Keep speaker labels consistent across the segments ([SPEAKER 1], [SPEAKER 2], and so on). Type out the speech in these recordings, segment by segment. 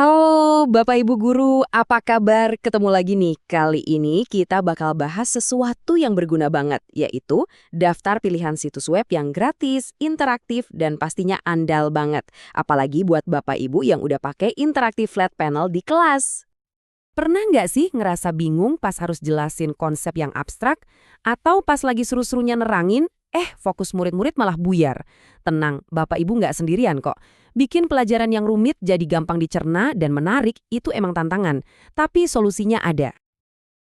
[SPEAKER 1] Halo Bapak Ibu Guru, apa kabar? Ketemu lagi nih. Kali ini kita bakal bahas sesuatu yang berguna banget, yaitu daftar pilihan situs web yang gratis, interaktif, dan pastinya andal banget. Apalagi buat Bapak Ibu yang udah pakai interaktif flat panel di kelas. Pernah nggak sih ngerasa bingung pas harus jelasin konsep yang abstrak? Atau pas lagi seru-serunya nerangin, fokus murid-murid malah buyar? Tenang, Bapak Ibu nggak sendirian kok. Bikin pelajaran yang rumit jadi gampang dicerna dan menarik itu emang tantangan. Tapi solusinya ada.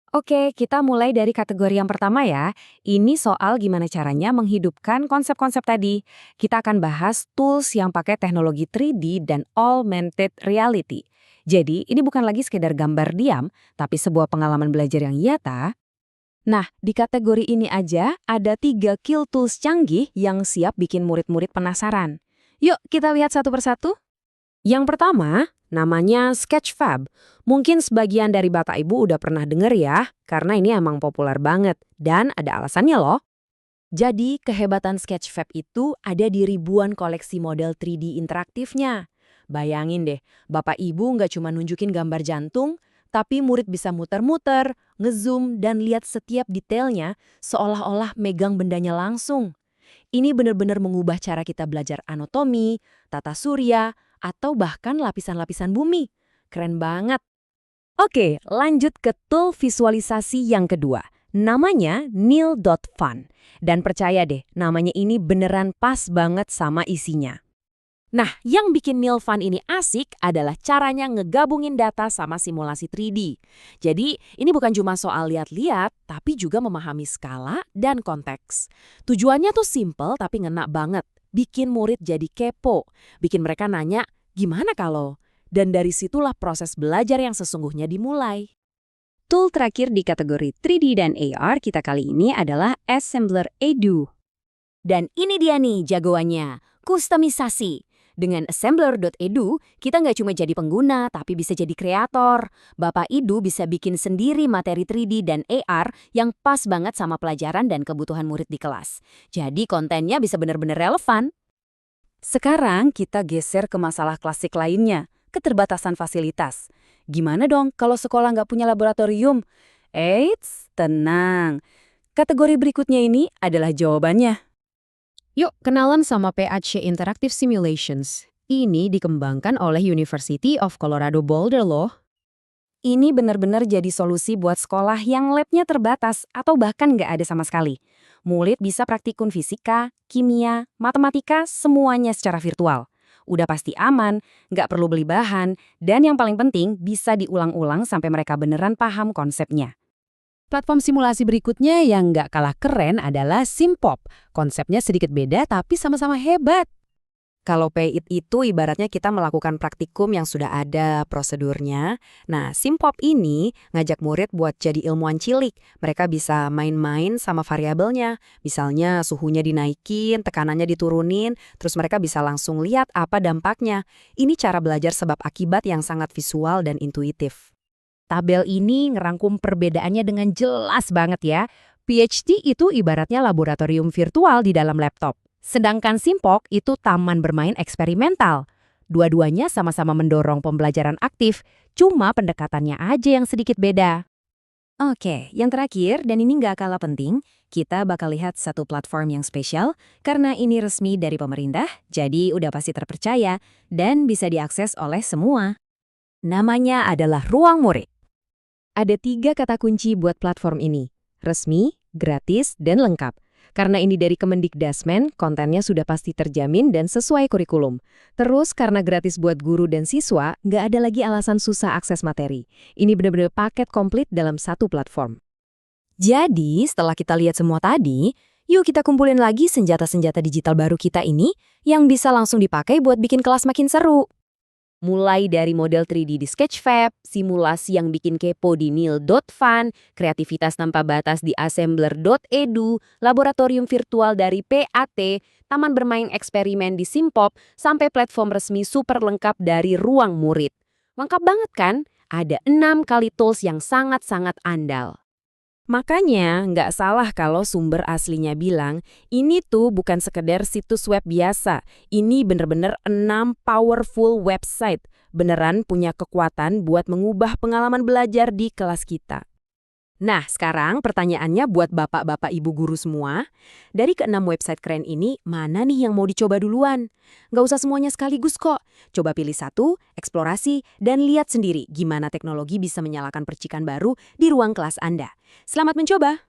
[SPEAKER 2] Oke, kita mulai dari kategori yang pertama ya. Ini soal gimana caranya menghidupkan konsep-konsep tadi. Kita akan bahas tools yang pakai teknologi 3D dan augmented reality. Jadi, ini bukan lagi sekedar gambar diam, tapi sebuah pengalaman belajar yang nyata. Nah, di kategori ini aja ada 3 kill tools canggih yang siap bikin murid-murid penasaran. Yuk, kita lihat satu persatu. Yang pertama, namanya Sketchfab. Mungkin sebagian dari Bapak Ibu udah pernah denger ya, karena ini emang populer banget. Dan ada alasannya loh. Jadi, kehebatan Sketchfab itu ada di ribuan koleksi model 3D interaktifnya. Bayangin deh, Bapak Ibu nggak cuma nunjukin gambar jantung, tapi murid bisa muter-muter, ngezoom, dan lihat setiap detailnya seolah-olah megang bendanya langsung. Ini benar-benar mengubah cara kita belajar anatomi, tata surya, atau bahkan lapisan-lapisan bumi. Keren banget. Oke, lanjut ke tool visualisasi yang kedua. Namanya Neil.fun. Dan percaya deh, namanya ini beneran pas banget sama isinya. Nah, yang bikin Neil.fun ini asik adalah caranya ngegabungin data sama simulasi 3D. Jadi, ini bukan cuma soal lihat-lihat, tapi juga memahami skala dan konteks. Tujuannya tuh simple tapi ngena banget. Bikin murid jadi kepo. Bikin mereka nanya, gimana kalau? Dan dari situlah proses belajar yang sesungguhnya dimulai. Tool terakhir di kategori 3D dan AR kita kali ini adalah Assembler Edu. Dan ini dia nih jagoannya, kustomisasi. Dengan assembler.edu, kita nggak cuma jadi pengguna, tapi bisa jadi kreator. Bapak Edu bisa bikin sendiri materi 3D dan AR yang pas banget sama pelajaran dan kebutuhan murid di kelas. Jadi kontennya bisa benar-benar relevan. Sekarang kita geser ke masalah klasik lainnya, keterbatasan fasilitas. Gimana dong kalau sekolah nggak punya laboratorium? Eits, tenang. Kategori berikutnya ini adalah jawabannya. Yuk, kenalan sama PHC Interactive Simulations. Ini dikembangkan oleh University of Colorado Boulder loh. Ini benar-benar jadi solusi buat sekolah yang labnya terbatas atau bahkan nggak ada sama sekali. Murid bisa praktikum fisika, kimia, matematika, semuanya secara virtual. Udah pasti aman, nggak perlu beli bahan, dan yang paling penting bisa diulang-ulang sampai mereka beneran paham konsepnya. Platform simulasi berikutnya yang nggak kalah keren adalah Simpop. Konsepnya sedikit beda tapi sama-sama hebat. Kalau PAIT itu ibaratnya kita melakukan praktikum yang sudah ada prosedurnya. Nah, Simpop ini ngajak murid buat jadi ilmuwan cilik. Mereka bisa main-main sama variabelnya. Misalnya suhunya dinaikin, tekanannya diturunin, terus mereka bisa langsung lihat apa dampaknya. Ini cara belajar sebab akibat yang sangat visual dan intuitif. Tabel ini ngerangkum perbedaannya dengan jelas banget ya. PhD itu ibaratnya laboratorium virtual di dalam laptop. Sedangkan Simpok itu taman bermain eksperimental. Dua-duanya sama-sama mendorong pembelajaran aktif, cuma pendekatannya aja yang sedikit beda. Oke, yang terakhir, dan ini nggak kalah penting, kita bakal lihat satu platform yang spesial, karena ini resmi dari pemerintah, jadi udah pasti terpercaya, dan bisa diakses oleh semua. Namanya adalah Ruang Murid. Ada 3 kata kunci buat platform ini, resmi, gratis, dan lengkap. Karena ini dari Kemendikdasmen, kontennya sudah pasti terjamin dan sesuai kurikulum. Terus karena gratis buat guru dan siswa, nggak ada lagi alasan susah akses materi. Ini benar-benar paket komplit dalam satu platform. Jadi, setelah kita lihat semua tadi, yuk kita kumpulin lagi senjata-senjata digital baru kita ini yang bisa langsung dipakai buat bikin kelas makin seru. Mulai dari model 3D di Sketchfab, simulasi yang bikin kepo di Neil.fun, kreativitas tanpa batas di Assembler.edu, laboratorium virtual dari PAT, taman bermain eksperimen di Simpop, sampai platform resmi super lengkap dari Ruang Murid. Lengkap banget kan? Ada 6 kali tools yang sangat-sangat andal. Makanya nggak salah kalau sumber aslinya bilang, ini tuh bukan sekedar situs web biasa, ini bener-bener 6 powerful website.
[SPEAKER 1] beneran punya kekuatan buat mengubah pengalaman belajar di kelas kita. Nah, sekarang pertanyaannya buat bapak-bapak ibu guru semua. Dari keenam website keren ini, mana nih yang mau dicoba duluan? Nggak usah semuanya sekaligus kok. Coba pilih satu, eksplorasi, dan lihat sendiri gimana teknologi bisa menyalakan percikan baru di ruang kelas Anda. Selamat mencoba!